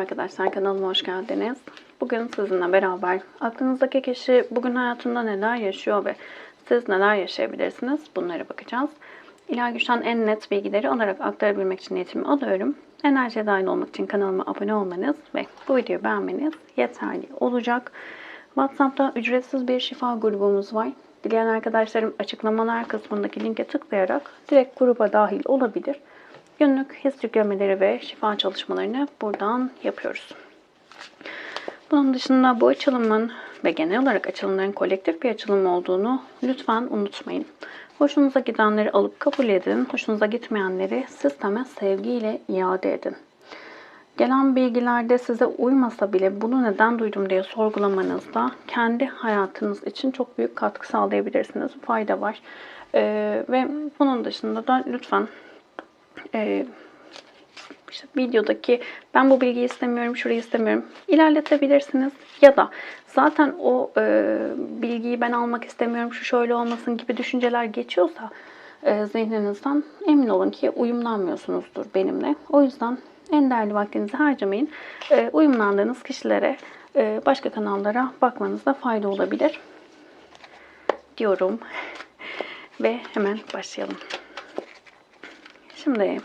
Merhaba arkadaşlar, kanalıma hoş geldiniz. Bugün sizinle beraber aklınızdaki kişi bugün hayatında neler yaşıyor ve siz neler yaşayabilirsiniz bunlara bakacağız. İlahi Güç'ten en net bilgileri alarak aktarabilmek için niyetimi alıyorum. Enerjiye dahil olmak için kanalıma abone olmanız ve bu videoyu beğenmeniz yeterli olacak. WhatsApp'ta ücretsiz bir şifa grubumuz var. Dileyen arkadaşlarım açıklamalar kısmındaki linke tıklayarak direkt gruba dahil olabilir. Günlük his yüklemeleri ve şifa çalışmalarını buradan yapıyoruz. Bunun dışında bu açılımın ve genel olarak açılımların kolektif bir açılım olduğunu lütfen unutmayın. Hoşunuza gidenleri alıp kabul edin, hoşunuza gitmeyenleri sisteme sevgiyle iade edin. Gelen bilgilerde size uymasa bile bunu neden duydum diye sorgulamanızda kendi hayatınız için çok büyük katkı sağlayabilirsiniz. Fayda var. Ve bunun dışında da lütfen İşte videodaki ben bu bilgiyi istemiyorum, şurayı istemiyorum ilerletebilirsiniz. Ya da zaten o bilgiyi ben almak istemiyorum, şu şöyle olmasın gibi düşünceler geçiyorsa zihninizden emin olun ki uyumlanmıyorsunuzdur benimle. O yüzden en değerli vaktinizi harcamayın. Uyumlandığınız kişilere, başka kanallara bakmanızda fayda olabilir diyorum. Ve hemen başlayalım. Şimdi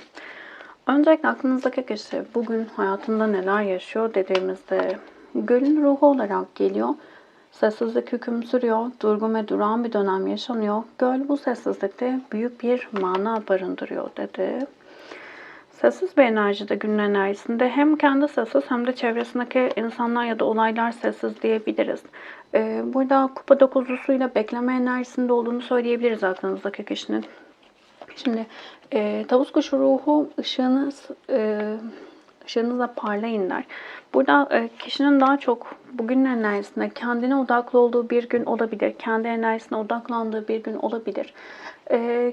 öncelikle aklınızdaki kişi bugün hayatında neler yaşıyor dediğimizde gölün ruhu olarak geliyor. Sessizlik hüküm sürüyor. Durgun ve durağan bir dönem yaşanıyor. Göl bu sessizlikte büyük bir mana barındırıyor dedi. Sessiz bir enerjide, günün enerjisinde hem kendi sessiz hem de çevresindeki insanlar ya da olaylar sessiz diyebiliriz. Burada kupa dokuzlusuyla bekleme enerjisinde olduğunu söyleyebiliriz aklınızdaki kişinin. Şimdi tavus kuşu ruhu ışığınızla parlayın der. Burada kişinin daha çok bugünün enerjisinde kendine odaklı olduğu bir gün olabilir. Kendi enerjisine odaklandığı bir gün olabilir.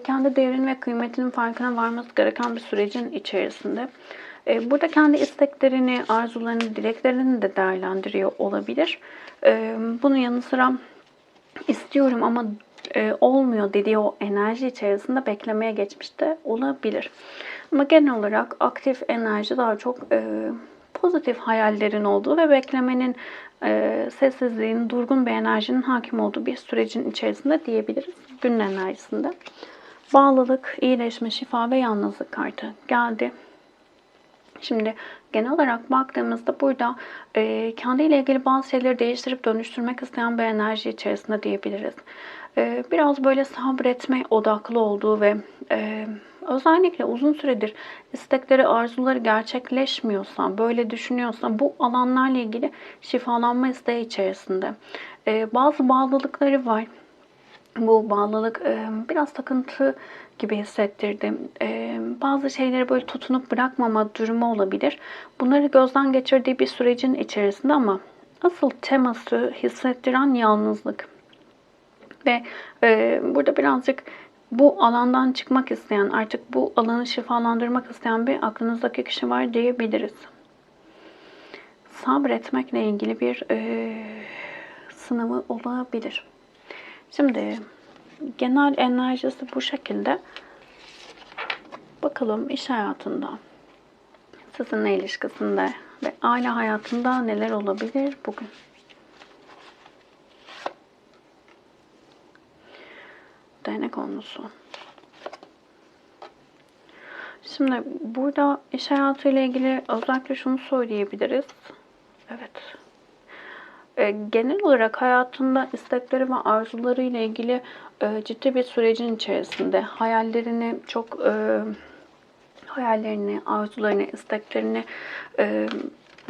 Kendi değerinin ve kıymetinin farkına varması gereken bir sürecin içerisinde. Burada kendi isteklerini, arzularını, dileklerini de değerlendiriyor olabilir. Bunun yanı sıra istiyorum ama olmuyor dediği o enerji içerisinde beklemeye geçmiş de olabilir. Ama genel olarak aktif enerji daha çok pozitif hayallerin olduğu ve beklemenin, sessizliğin, durgun bir enerjinin hakim olduğu bir sürecin içerisinde diyebiliriz. Günün enerjisinde. Bağlılık, iyileşme, şifa ve yalnızlık kartı geldi. Şimdi genel olarak baktığımızda burada kendiyle ilgili bazı şeyleri değiştirip dönüştürmek isteyen bir enerji içerisinde diyebiliriz. Biraz böyle sabretme odaklı olduğu ve özellikle uzun süredir istekleri, arzuları gerçekleşmiyorsa, böyle düşünüyorsa bu alanlarla ilgili şifalanma isteği içerisinde. Bazı bağlılıkları var. Bu bağlılık biraz takıntı gibi hissettirdi. Bazı şeyleri böyle tutunup bırakmama durumu olabilir. Bunları gözden geçirdiği bir sürecin içerisinde ama asıl teması hissettiren yalnızlık. Ve burada birazcık bu alandan çıkmak isteyen, artık bu alanı şifalandırmak isteyen bir aklınızdaki kişi var diyebiliriz. Sabretmekle ilgili bir sınavı olabilir. Şimdi genel enerjisi bu şekilde. Bakalım iş hayatında, sizinle ilişkisinde ve aile hayatında neler olabilir bugün? Değnek onlusu. Şimdi burada iş hayatıyla ilgili özellikle şunu söyleyebiliriz. Evet. Genel olarak hayatında istekleri ve arzuları ile ilgili ciddi bir sürecin içerisinde hayallerini, arzularını, isteklerini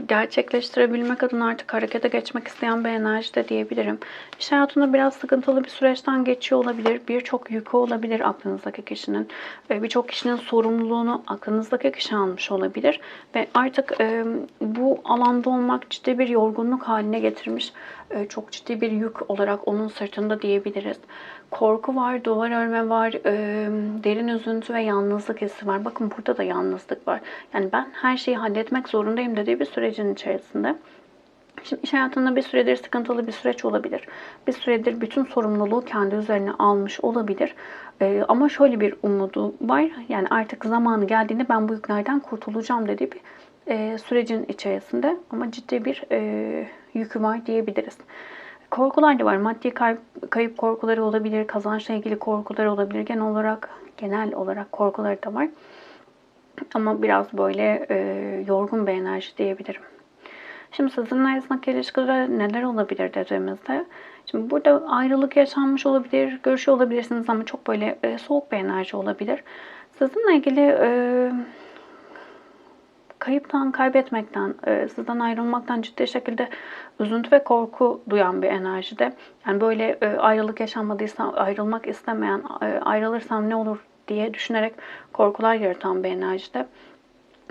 gerçekleştirebilmek adına artık harekete geçmek isteyen bir enerji de diyebilirim. İş hayatında biraz sıkıntılı bir süreçten geçiyor olabilir. Birçok yükü olabilir aklınızdaki kişinin. Birçok kişinin sorumluluğunu aklınızdaki kişi almış olabilir. Ve artık bu alanda olmak ciddi bir yorgunluk haline getirmiş. Çok ciddi bir yük olarak onun sırtında diyebiliriz. Korku var, duvar örme var, derin üzüntü ve yalnızlık hissi var. Bakın burada da yalnızlık var. Yani ben her şeyi halletmek zorundayım dediği bir sürecin içerisinde. Şimdi iş hayatında bir süredir sıkıntılı bir süreç olabilir. Bir süredir bütün sorumluluğu kendi üzerine almış olabilir. Ama şöyle bir umudu var. Yani artık zamanı geldiğinde ben bu yüklerden kurtulacağım dediği bir sürecin içerisinde ama ciddi bir yükü var diyebiliriz. Korkular da var. Maddi kayıp korkuları olabilir, kazançla ilgili korkular olabilir. Genel olarak korkuları da var. Ama biraz böyle yorgun bir enerji diyebilirim. Şimdi sizinle arasındaki ilişkide neler olabilir dediğimizde, şimdi burada ayrılık yaşanmış olabilir, görüşüyor olabilirsiniz ama çok böyle soğuk bir enerji olabilir. Sizinle ilgili kayıptan, kaybetmekten, sizden ayrılmaktan ciddi şekilde üzüntü ve korku duyan bir enerjide. Yani böyle ayrılık yaşanmadıysa, ayrılmak istemeyen, ayrılırsam ne olur diye düşünerek korkular yaratan bir enerjide.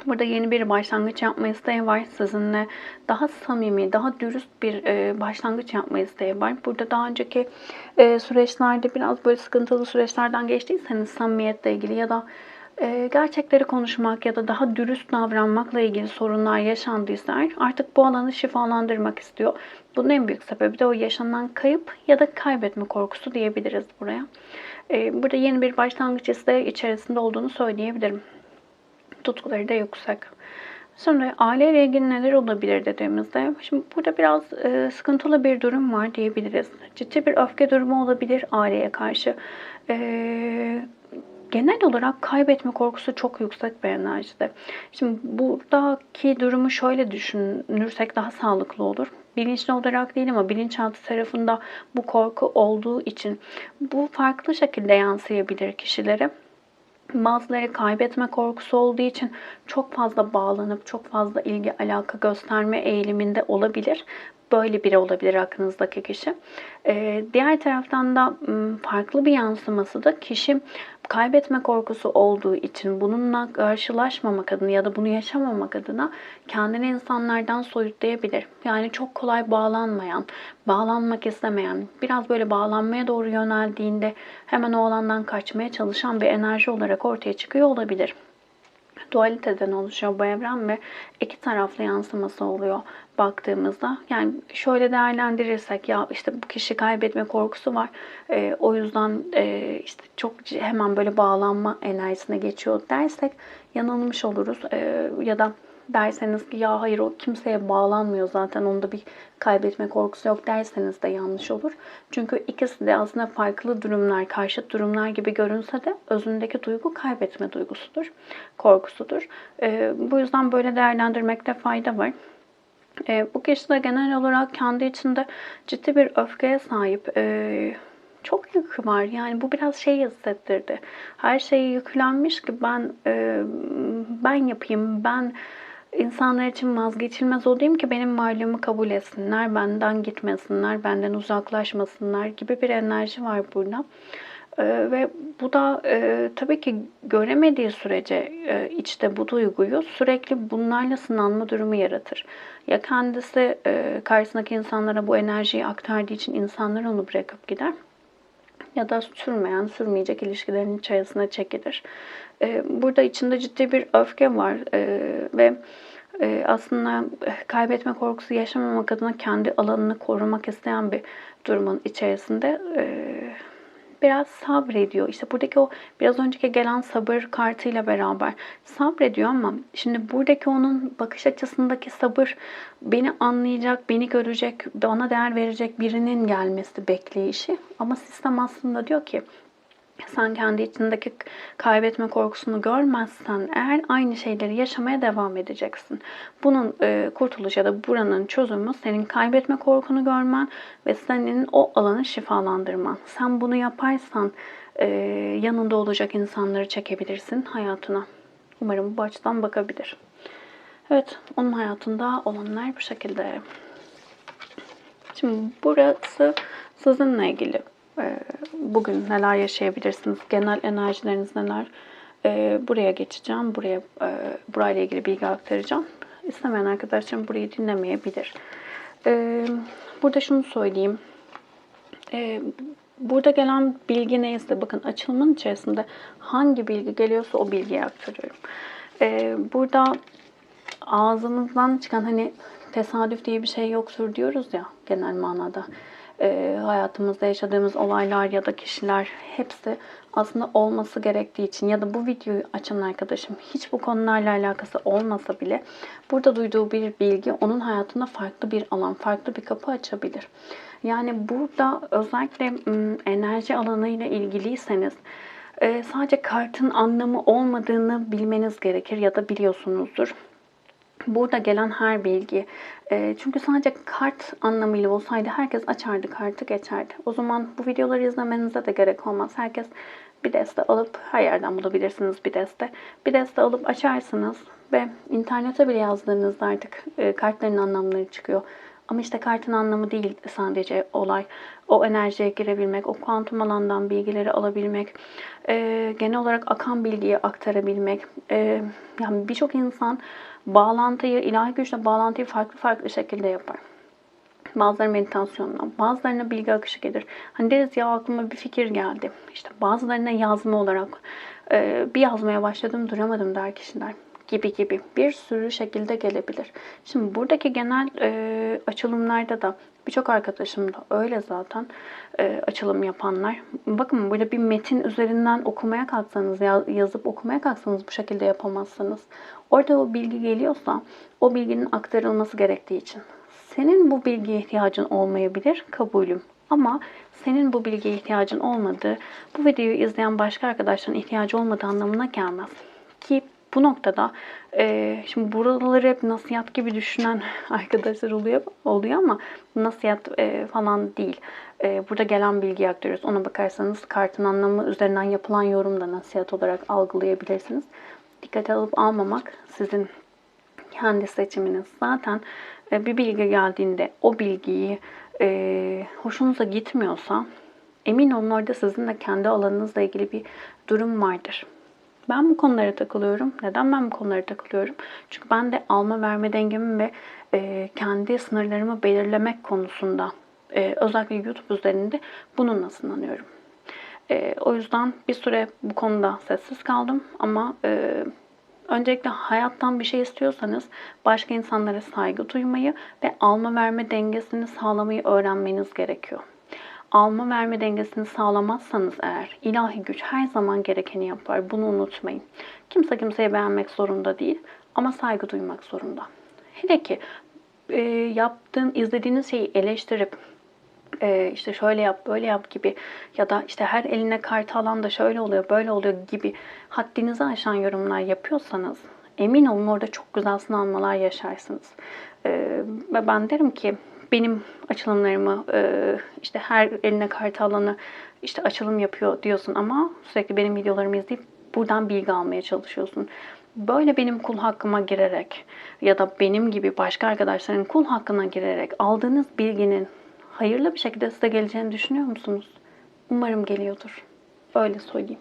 Burada yeni bir başlangıç yapma isteği var. Sizinle daha samimi, daha dürüst bir başlangıç yapma isteği var. Burada daha önceki süreçlerde biraz böyle sıkıntılı süreçlerden geçtiyseniz samimiyetle ilgili ya da gerçekleri konuşmak ya da daha dürüst davranmakla ilgili sorunlar yaşandıysa artık bu alanı şifalandırmak istiyor. Bunun en büyük sebebi de o yaşanan kayıp ya da kaybetme korkusu diyebiliriz buraya. Burada yeni bir başlangıç isteği içerisinde olduğunu söyleyebilirim. Tutkuları da yüksek. Şimdi aileyle ilgili neler olabilir dediğimizde, şimdi burada biraz sıkıntılı bir durum var diyebiliriz. Ciddi bir öfke durumu olabilir aileye karşı. Genel olarak kaybetme korkusu çok yüksek bir enerjide. Şimdi buradaki durumu şöyle düşünürsek daha sağlıklı olur. Bilinçli olarak değil ama bilinçaltı tarafında bu korku olduğu için bu farklı şekilde yansıyabilir kişilere. Bazıları kaybetme korkusu olduğu için çok fazla bağlanıp çok fazla ilgi alaka gösterme eğiliminde olabilir. Böyle biri olabilir aklınızdaki kişi. Diğer taraftan da farklı bir yansıması da kişi kaybetme korkusu olduğu için bununla karşılaşmamak adına ya da bunu yaşamamak adına kendini insanlardan soyutlayabilir. Yani çok kolay bağlanmayan, bağlanmak istemeyen, biraz böyle bağlanmaya doğru yöneldiğinde hemen o alandan kaçmaya çalışan bir enerji olarak ortaya çıkıyor olabilir. Dualiteden oluşuyor bu evren ve iki taraflı yansıması oluyor baktığımızda. Yani şöyle değerlendirirsek, ya işte bu kişi kaybetme korkusu var. O yüzden işte çok hemen böyle bağlanma enerjisine geçiyor dersek yanılmış oluruz. Ya da derseniz ki ya hayır o kimseye bağlanmıyor zaten onda bir kaybetme korkusu yok derseniz de yanlış olur. Çünkü ikisi de aslında farklı durumlar, karşıt durumlar gibi görünse de özündeki duygu kaybetme duygusudur, korkusudur. Bu yüzden böyle değerlendirmekte fayda var. Bu kişi de genel olarak kendi içinde ciddi bir öfkeye sahip. Çok yükü var. Yani bu biraz şey hissettirdi. Her şeye yüklenmiş ki ben yapayım, ben insanlar için vazgeçilmez olayım ki benim varlığımı kabul etsinler, benden gitmesinler, benden uzaklaşmasınlar gibi bir enerji var burada. Ve bu da tabii ki göremediği sürece içte bu duyguyu sürekli bunlarla sınanma durumu yaratır. Ya kendisi karşısındaki insanlara bu enerjiyi aktardığı için insanlar onu bırakıp gider ya da sürmeyecek ilişkilerin içerisine çekilir. Burada içinde ciddi bir öfke var ve aslında kaybetme korkusu yaşamamak adına kendi alanını korumak isteyen bir durumun içerisinde biraz sabrediyor. İşte buradaki o biraz önceki gelen sabır kartıyla beraber sabrediyor ama şimdi buradaki onun bakış açısındaki sabır beni anlayacak, beni görecek, bana değer verecek birinin gelmesi bekleyişi. Ama sistem aslında diyor ki sen kendi içindeki kaybetme korkusunu görmezsen eğer aynı şeyleri yaşamaya devam edeceksin. Bunun kurtuluş ya da buranın çözümü senin kaybetme korkunu görmen ve senin o alanı şifalandırman. Sen bunu yaparsan yanında olacak insanları çekebilirsin hayatına. Umarım bu açıdan bakabilir. Evet, onun hayatında olanlar bu şekilde. Şimdi burası sizinle ilgili. Bugün neler yaşayabilirsiniz? Genel enerjileriniz neler? Buraya geçeceğim. Burayla ilgili bilgi aktaracağım. İstemeyen arkadaşlarım burayı dinlemeyebilir. Burada şunu söyleyeyim. Burada gelen bilgi neyse, bakın açılımın içerisinde hangi bilgi geliyorsa o bilgiyi aktarıyorum. Burada ağzımızdan çıkan hani tesadüf diye bir şey yoktur diyoruz ya genel manada. Hayatımızda yaşadığımız olaylar ya da kişiler hepsi aslında olması gerektiği için ya da bu videoyu açan arkadaşım hiç bu konularla alakası olmasa bile burada duyduğu bir bilgi onun hayatında farklı bir alan, farklı bir kapı açabilir. Yani burada özellikle enerji alanıyla ilgiliyseniz sadece kartın anlamı olmadığını bilmeniz gerekir ya da biliyorsunuzdur. Burada gelen her bilgi. Çünkü sadece kart anlamıyla olsaydı herkes açardı kartı geçerdi. O zaman bu videoları izlemenize de gerek olmaz. Herkes bir deste alıp, her yerden bulabilirsiniz bir deste. Bir deste alıp açarsınız ve internete bile yazdığınızda artık kartların anlamları çıkıyor. Ama işte kartın anlamı değil sadece olay. O enerjiye girebilmek, o kuantum alandan bilgileri alabilmek, genel olarak akan bilgiyi aktarabilmek. Yani birçok insan bağlantıyı, ilahi güçle bağlantıyı farklı farklı şekilde yapar. Bazıları meditasyonla, bazılarına bilgi akışı gelir. Hani deriz ya aklıma bir fikir geldi. İşte bazılarına yazma olarak bir yazmaya başladım duramadım der kişiler gibi gibi bir sürü şekilde gelebilir. Şimdi buradaki genel açılımlarda da birçok arkadaşım da öyle zaten açılım yapanlar. Bakın burada bir metin üzerinden okumaya kalksanız, yazıp okumaya kalksanız bu şekilde yapamazsınız. Orada o bilgi geliyorsa o bilginin aktarılması gerektiği için. Senin bu bilgiye ihtiyacın olmayabilir, kabulüm. Ama senin bu bilgiye ihtiyacın olmadığı, bu videoyu izleyen başka arkadaşların ihtiyacı olmadığı anlamına gelmez. Ki bu noktada şimdi buraları hep nasihat gibi düşünen arkadaşlar oluyor ama nasihat falan değil. Burada gelen bilgiyi aktarıyoruz. Ona bakarsanız kartın anlamı üzerinden yapılan yorum da nasihat olarak algılayabilirsiniz. Dikkate alıp almamak sizin kendi seçiminiz. Zaten bir bilgi geldiğinde o bilgiyi hoşunuza gitmiyorsa emin olun orada sizin de kendi alanınızla ilgili bir durum vardır. Ben bu konulara takılıyorum. Neden ben bu konulara takılıyorum? Çünkü ben de alma verme dengemi ve kendi sınırlarımı belirlemek konusunda özellikle YouTube üzerinde bununla sınanıyorum. O yüzden bir süre bu konuda sessiz kaldım ama öncelikle hayattan bir şey istiyorsanız başka insanlara saygı duymayı ve alma verme dengesini sağlamayı öğrenmeniz gerekiyor. Alma verme dengesini sağlamazsanız eğer ilahi güç her zaman gerekeni yapar. Bunu unutmayın. Kimse kimseyi beğenmek zorunda değil ama saygı duymak zorunda. Hele ki izlediğiniz şeyi eleştirip işte şöyle yap, böyle yap gibi ya da işte her eline kart alan da şöyle oluyor, böyle oluyor gibi haddinizi aşan yorumlar yapıyorsanız emin olun orada çok güzel sınanmalar yaşarsınız. Ve ben derim ki benim açılımlarımı işte her eline kart alanı işte açılım yapıyor diyorsun ama sürekli benim videolarımı izleyip buradan bilgi almaya çalışıyorsun. Böyle benim kul hakkıma girerek ya da benim gibi başka arkadaşların kul hakkına girerek aldığınız bilginin hayırlı bir şekilde size geleceğini düşünüyor musunuz? Umarım geliyordur. Öyle söyleyeyim.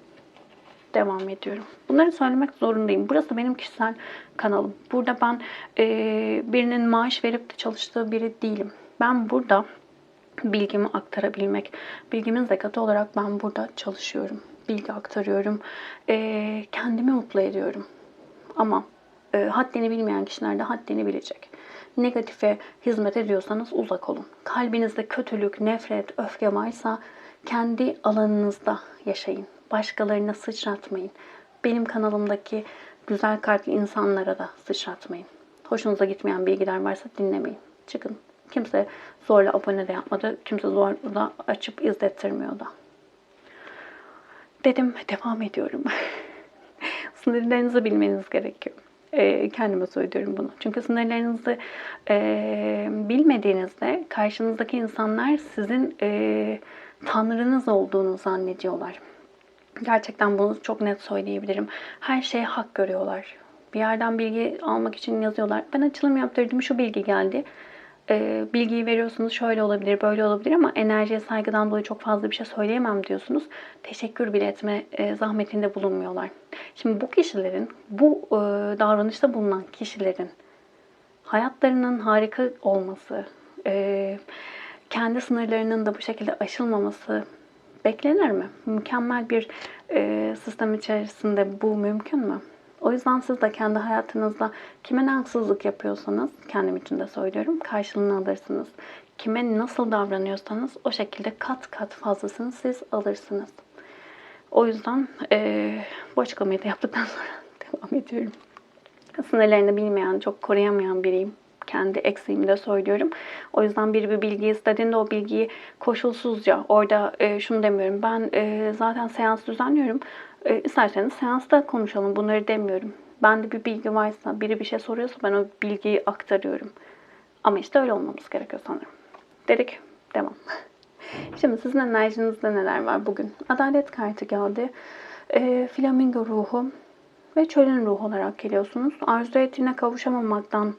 Devam ediyorum. Bunları söylemek zorundayım. Burası benim kişisel kanalım. Burada ben birinin maaş verip de çalıştığı biri değilim. Ben burada bilgimi aktarabilmek, bilgimin zekatı olarak ben burada çalışıyorum. Bilgi aktarıyorum. Kendimi mutlu ediyorum. Ama haddini bilmeyen kişiler de haddini bilecek. Negatife hizmet ediyorsanız uzak olun. Kalbinizde kötülük, nefret, öfke varsa kendi alanınızda yaşayın. Başkalarına sıçratmayın. Benim kanalımdaki güzel kalpli insanlara da sıçratmayın. Hoşunuza gitmeyen bilgiler varsa dinlemeyin. Çıkın. Kimse zorla abone de yapmadı. Kimse zorla açıp izlettirmiyor da. Dedim devam ediyorum. Sınırlarınızı bilmeniz gerekiyor. Kendime söylüyorum bunu. Çünkü sınırlarınızı bilmediğinizde karşınızdaki insanlar sizin tanrınız olduğunu zannediyorlar. Gerçekten bunu çok net söyleyebilirim. Her şeye hak görüyorlar. Bir yerden bilgi almak için yazıyorlar. Ben açılım yaptırdım, şu bilgi geldi. Bilgiyi veriyorsunuz, şöyle olabilir, böyle olabilir ama enerjiye saygıdan dolayı çok fazla bir şey söyleyemem diyorsunuz. Teşekkür bile etme zahmetinde bulunmuyorlar. Şimdi bu kişilerin, bu davranışta bulunan kişilerin hayatlarının harika olması, kendi sınırlarının da bu şekilde aşılmaması beklenir mi? Mükemmel bir sistem içerisinde bu mümkün mü? O yüzden siz de kendi hayatınızda kime ne haksızlık yapıyorsanız, kendim için de söylüyorum, karşılığını alırsınız. Kime nasıl davranıyorsanız o şekilde kat kat fazlasını siz alırsınız. O yüzden bu açıklamayı da yaptıktan sonra devam ediyorum. Sınırlarını bilmeyen, çok koruyamayan biriyim. Kendi eksiğimi de söylüyorum. O yüzden bir bilgiyi istediğinde o bilgiyi koşulsuzca, orada şunu demiyorum. Ben zaten seans düzenliyorum. İsterseniz seansta konuşalım. Bunları demiyorum. Bende bir bilgi varsa, biri bir şey soruyorsa ben o bilgiyi aktarıyorum. Ama işte öyle olmamız gerekiyor sanırım. Dedik, devam. Şimdi sizin enerjinizde neler var bugün? Adalet kartı geldi. Flamingo ruhu ve çölün ruhu olarak geliyorsunuz. Arzu ettiğine kavuşamamaktan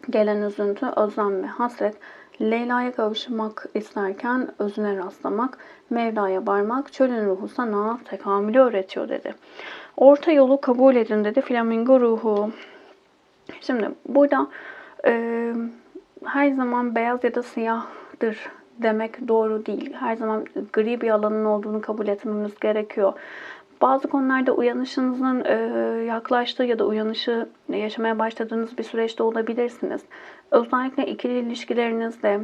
gelen üzüntü, özlem ve hasret, Leyla'ya kavuşmak isterken özüne rastlamak, Mevla'ya varmak, çölün ruhu sana tekamülü öğretiyor dedi. Orta yolu kabul edin dedi Flamingo ruhu. Şimdi burada her zaman beyaz ya da siyahtır demek doğru değil. Her zaman gri bir alanın olduğunu kabul etmemiz gerekiyor. Bazı konularda uyanışınızın yaklaştığı ya da uyanışı yaşamaya başladığınız bir süreçte olabilirsiniz. Özellikle ikili ilişkilerinizde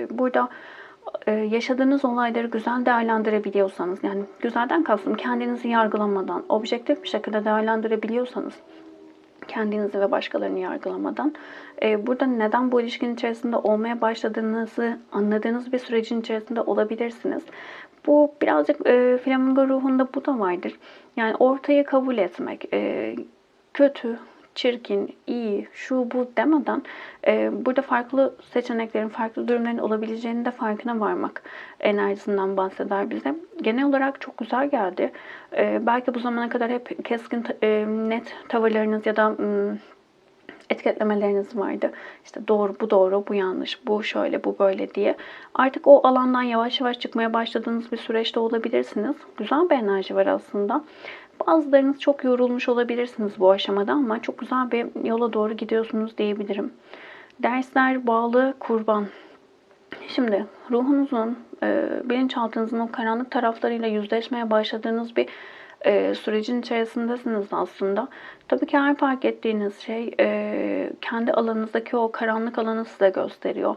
burada yaşadığınız olayları güzel değerlendirebiliyorsanız, yani güzelden kastım kendinizi yargılamadan, objektif bir şekilde değerlendirebiliyorsanız, kendinizi ve başkalarını yargılamadan, burada neden bu ilişkinin içerisinde olmaya başladığınızı anladığınız bir sürecin içerisinde olabilirsiniz. Bu birazcık flamingo ruhunda bu da vardır. Yani ortayı kabul etmek, kötü, çirkin, iyi, şu bu demeden burada farklı seçeneklerin, farklı durumların olabileceğini de farkına varmak enerjisinden bahseder bize. Genel olarak çok güzel geldi. Belki bu zamana kadar hep keskin, net tavırlarınız ya da etiketlemeleriniz vardı. İşte doğru, bu doğru, bu yanlış, bu şöyle, bu böyle diye. Artık o alandan yavaş yavaş çıkmaya başladığınız bir süreçte olabilirsiniz. Güzel bir enerji var aslında. Bazılarınız çok yorulmuş olabilirsiniz bu aşamada ama çok güzel bir yola doğru gidiyorsunuz diyebilirim. Dersler bağlı kurban. Şimdi ruhunuzun, bilinçaltınızın o karanlık taraflarıyla yüzleşmeye başladığınız bir sürecin içerisindesiniz aslında. Tabii ki her fark ettiğiniz şey kendi alanınızdaki o karanlık alanı size gösteriyor.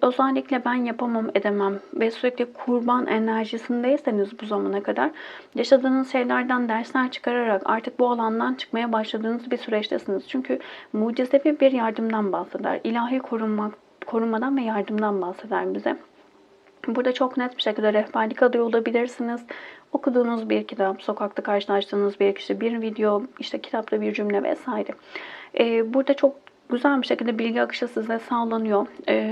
Özellikle ben yapamam, edemem ve sürekli kurban enerjisindeyseniz bu zamana kadar yaşadığınız şeylerden dersler çıkararak artık bu alandan çıkmaya başladığınız bir süreçtesiniz. Çünkü mucizevi bir yardımdan bahseder. İlahi korunmadan ve yardımdan bahseder bize. Burada çok net bir şekilde rehberlik alıyor olabilirsiniz. Okuduğunuz bir kitap, sokakta karşılaştığınız bir kişi, bir video, işte kitapta bir cümle vesaire. Burada çok güzel bir şekilde bilgi akışı size sağlanıyor.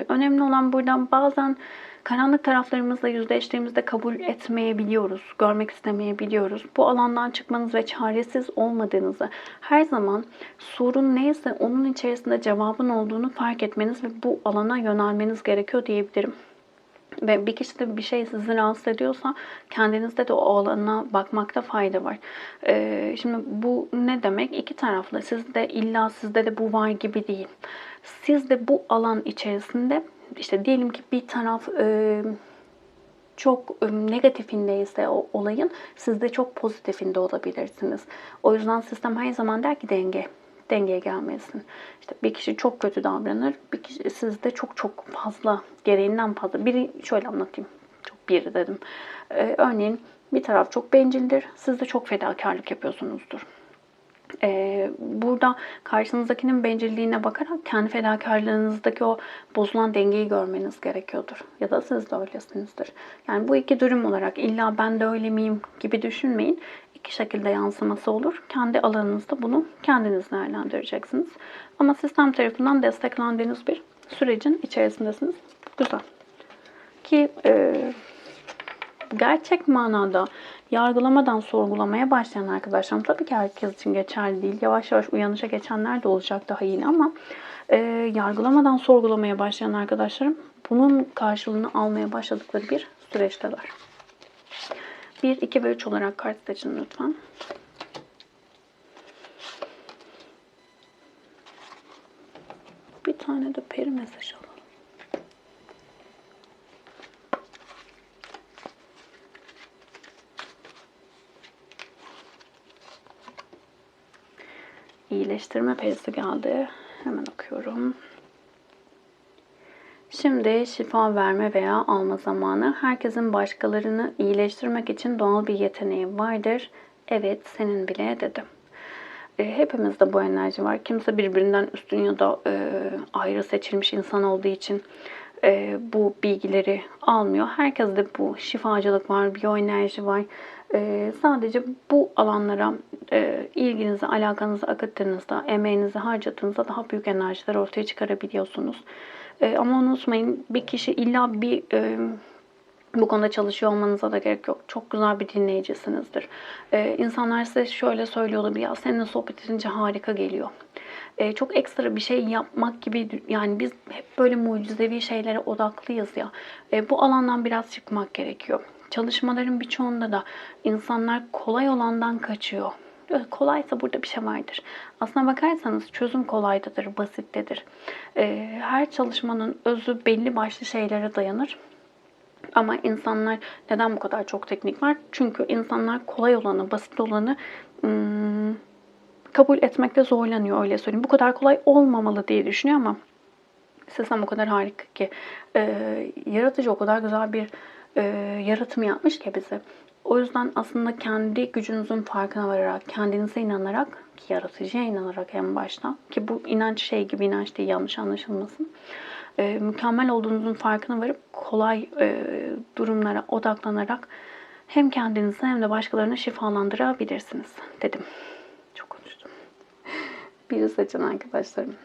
Önemli olan buradan bazen karanlık taraflarımızla yüzleştiğimizde kabul etmeyebiliyoruz, görmek istemeyebiliyoruz. Bu alandan çıkmanız ve çaresiz olmadığınızı, her zaman sorun neyse onun içerisinde cevabın olduğunu fark etmeniz ve bu alana yönelmeniz gerekiyor diyebilirim. Ve bir kişide bir şey sizi rahatsız ediyorsa kendinizde de o alana bakmakta fayda var. Şimdi bu ne demek? İki taraflı. Sizde illa sizde de bu var gibi değil. Siz de bu alan içerisinde işte diyelim ki bir taraf çok negatifindeyse o olayın, siz de çok pozitifinde olabilirsiniz. O yüzden sistem her zaman der ki dengeye gelmelisin. İşte bir kişi çok kötü davranır, bir kişi sizde çok fazla, gereğinden fazla. Biri şöyle anlatayım, çok biri dedim. Örneğin bir taraf çok bencildir, siz de çok fedakarlık yapıyorsunuzdur. Burada karşınızdakinin bencilliğine bakarak kendi fedakarlığınızdaki o bozulan dengeyi görmeniz gerekiyordur. Ya da siz de öylesinizdir. Yani bu iki durum olarak illa ben de öyle miyim gibi düşünmeyin. İki şekilde yansıması olur. Kendi alanınızda bunu kendiniz değerlendireceksiniz. Ama sistem tarafından desteklendiğiniz bir sürecin içerisindesiniz. Güzel. Ki gerçek manada yargılamadan sorgulamaya başlayan arkadaşlarım, tabii ki herkes için geçerli değil. Yavaş yavaş uyanışa geçenler de olacak daha yeni ama yargılamadan sorgulamaya başlayan arkadaşlarım bunun karşılığını almaya başladıkları bir süreçteler. 1, 2 ve 3 olarak kart seçin lütfen. Bir tane de peri mesajı alalım. İyileştirme perisi geldi. Hemen okuyorum. Şimdi şifa verme veya alma zamanı. Herkesin başkalarını iyileştirmek için doğal bir yeteneği vardır. Evet, senin bile dedim. Hepimizde bu enerji var. Kimse birbirinden üstün ya da ayrı seçilmiş insan olduğu için bu bilgileri almıyor. Herkeste bu şifacılık var, biyoenerji var. Sadece bu alanlara ilginizi, alakanızı akıttığınızda, emeğinizi harcadığınızda daha büyük enerjiler ortaya çıkarabiliyorsunuz. Ama unutmayın, bir kişi illa bir bu konuda çalışıyor olmanıza da gerek yok. Çok güzel bir dinleyicisinizdir. İnsanlar size şöyle söylüyor olabilir. Ya seninle sohbet edince harika geliyor. Çok ekstra bir şey yapmak gibi, yani biz hep böyle mucizevi şeylere odaklıyız ya. Bu alandan biraz çıkmak gerekiyor. Çalışmaların birçoğunda da insanlar kolay olandan kaçıyor. Kolaysa burada bir şey vardır. Aslına bakarsanız çözüm kolaydadır, basittedir. Her çalışmanın özü belli başlı şeylere dayanır. Ama insanlar neden bu kadar çok teknik var? Çünkü insanlar kolay olanı, basit olanı kabul etmekte zorlanıyor, öyle söyleyeyim. Bu kadar kolay olmamalı diye düşünüyor ama sistem o kadar harika ki. Yaratıcı o kadar güzel bir yaratım yapmış ki bize. O yüzden aslında kendi gücünüzün farkına vararak, kendinize inanarak, ki yaratıcıya inanarak en başta, ki bu inanç şey gibi inanç değil, yanlış anlaşılmasın. Mükemmel olduğunuzun farkına varıp kolay durumlara odaklanarak hem kendinizi hem de başkalarını şifalandırabilirsiniz dedim. Çok konuştum. Bir seçin arkadaşlarım.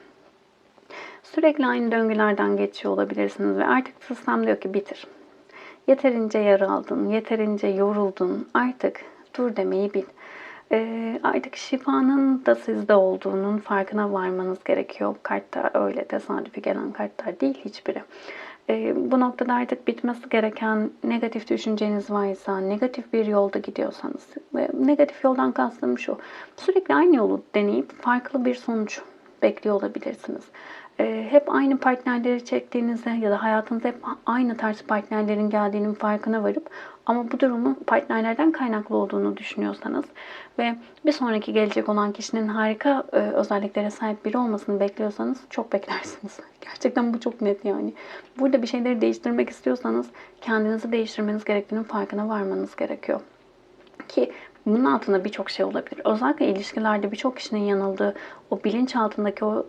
Sürekli aynı döngülerden geçiyor olabilirsiniz ve artık sistem diyor ki bitir. Yeterince yara aldın, yeterince yoruldun, artık dur demeyi bil. Artık şifanın da sizde olduğunun farkına varmanız gerekiyor. Kartlar öyle tesadüfi gelen kartlar değil hiçbiri. Bu noktada artık bitmesi gereken negatif düşünceniz varsa, negatif bir yolda gidiyorsanız, negatif yoldan kastım şu, sürekli aynı yolu deneyip farklı bir sonuç bekliyor olabilirsiniz. Hep aynı partnerleri çektiğinizde ya da hayatınızda hep aynı tarz partnerlerin geldiğinin farkına varıp ama bu durumun partnerlerden kaynaklı olduğunu düşünüyorsanız ve bir sonraki gelecek olan kişinin harika özelliklere sahip biri olmasını bekliyorsanız çok beklersiniz. Gerçekten bu çok net yani. Burada bir şeyleri değiştirmek istiyorsanız kendinizi değiştirmeniz gerektiğinin farkına varmanız gerekiyor. Ki bunun altında birçok şey olabilir. Özellikle ilişkilerde birçok kişinin yanıldığı o bilinç altındaki o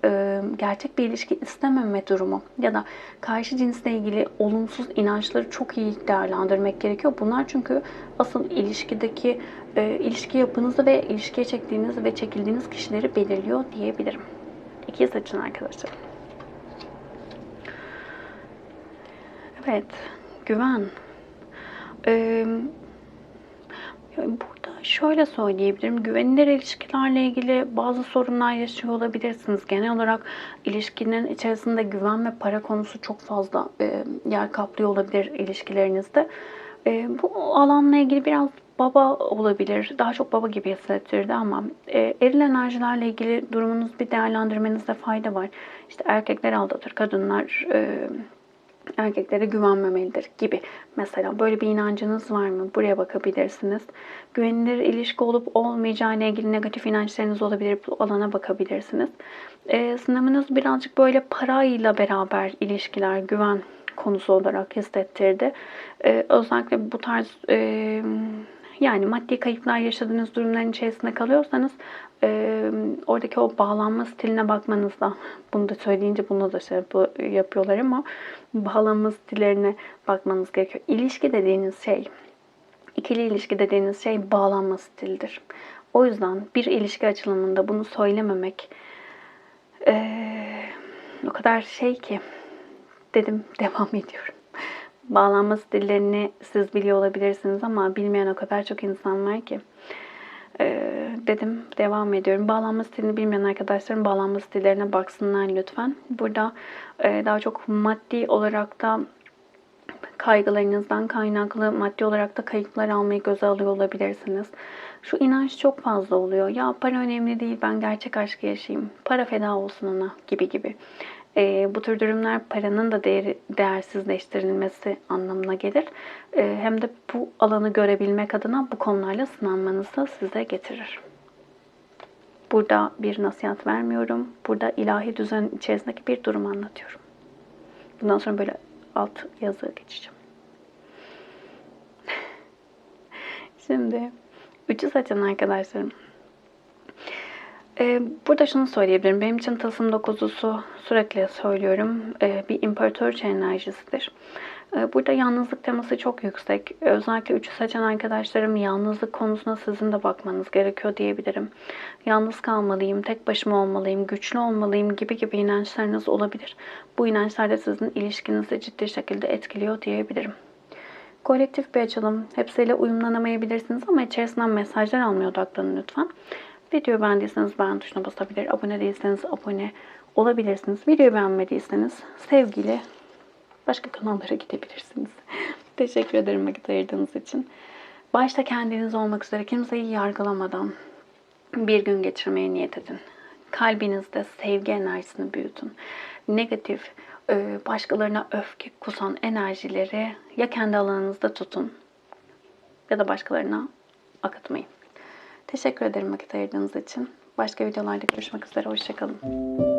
gerçek bir ilişki istememe durumu ya da karşı cinsle ilgili olumsuz inançları çok iyi değerlendirmek gerekiyor. Bunlar çünkü asıl ilişkideki ilişki yapınızı ve ilişkiye çektiğiniz ve çekildiğiniz kişileri belirliyor diyebilirim. İkiye seçin arkadaşlar. Evet, güven. Burada şöyle söyleyebilirim. Güvenilir ilişkilerle ilgili bazı sorunlar yaşıyor olabilirsiniz. Genel olarak ilişkinin içerisinde güven ve para konusu çok fazla yer kaplıyor olabilir ilişkilerinizde. Bu alanla ilgili biraz baba olabilir. Daha çok baba gibi hissettirdi ama eril enerjilerle ilgili durumunuz bir değerlendirmenizde fayda var. İşte erkekler aldatır, kadınlar erkeklere güvenmemelidir gibi. Mesela böyle bir inancınız var mı? Buraya bakabilirsiniz. Güvenilir ilişki olup olmayacağına ilgili negatif inançlarınız olabilir. Bu alana bakabilirsiniz. Sınavınız birazcık böyle parayla beraber ilişkiler, güven konusu olarak hissettirdi. Özellikle bu tarz yani maddi kayıplar yaşadığınız durumların içerisinde kalıyorsanız oradaki o bağlanma stiline bakmanızda, bunu da söyleyince bunu da şey yapıyorlar ama bağlanma stillerine bakmanız gerekiyor. İlişki dediğiniz şey, ikili ilişki dediğiniz şey bağlanma stilidir. O yüzden bir ilişki açılımında bunu söylememek o kadar şey ki dedim, devam ediyorum. Bağlanma stillerini siz biliyor olabilirsiniz ama bilmeyen o kadar çok insan var ki. Dedim, devam ediyorum. Bağlanma stilini bilmeyen arkadaşlarım bağlanma stillerine baksınlar lütfen. Burada daha çok maddi olarak da kaygılarınızdan kaynaklı maddi olarak da kayıplar almayı göze alıyor olabilirsiniz. Şu inanç çok fazla oluyor. Ya para önemli değil, ben gerçek aşkı yaşayayım. Para feda olsun ona gibi gibi. Bu tür durumlar paranın da değersizleştirilmesi anlamına gelir. Hem de bu alanı görebilmek adına bu konularla sınanmanızı size getirir. Burada bir nasihat vermiyorum. Burada ilahi düzen içerisindeki bir durum anlatıyorum. Bundan sonra böyle alt yazı geçeceğim. Şimdi 3'ü seçen arkadaşlarım. Burada şunu söyleyebilirim. Benim için tılsım 9'lusu sürekli söylüyorum. Bir imparatoriçe enerjisidir. Burada yalnızlık teması çok yüksek. Özellikle 3'ü seçen arkadaşlarım yalnızlık konusuna sizin de bakmanız gerekiyor diyebilirim. Yalnız kalmalıyım, tek başıma olmalıyım, güçlü olmalıyım gibi inançlarınız olabilir. Bu inançlar da sizin ilişkinizi ciddi şekilde etkiliyor diyebilirim. Kolektif bir açılım. Hepsiyle uyumlanamayabilirsiniz ama içerisinden mesajlar almaya odaklanın lütfen. Videoyu beğendiyseniz beğen tuşuna basabilir. Abone değilseniz abone olabilirsiniz. Videoyu beğenmediyseniz sevgiyle başka kanallara gidebilirsiniz. Teşekkür ederim vakit ayırdığınız için. Başta kendiniz olmak üzere kimseyi yargılamadan bir gün geçirmeye niyet edin. Kalbinizde sevgi enerjisini büyütün. Negatif, başkalarına öfke kusan enerjileri ya kendi alanınızda tutun ya da başkalarına akıtmayın. Teşekkür ederim vakit ayırdığınız için. Başka videolarda görüşmek üzere. Hoşçakalın.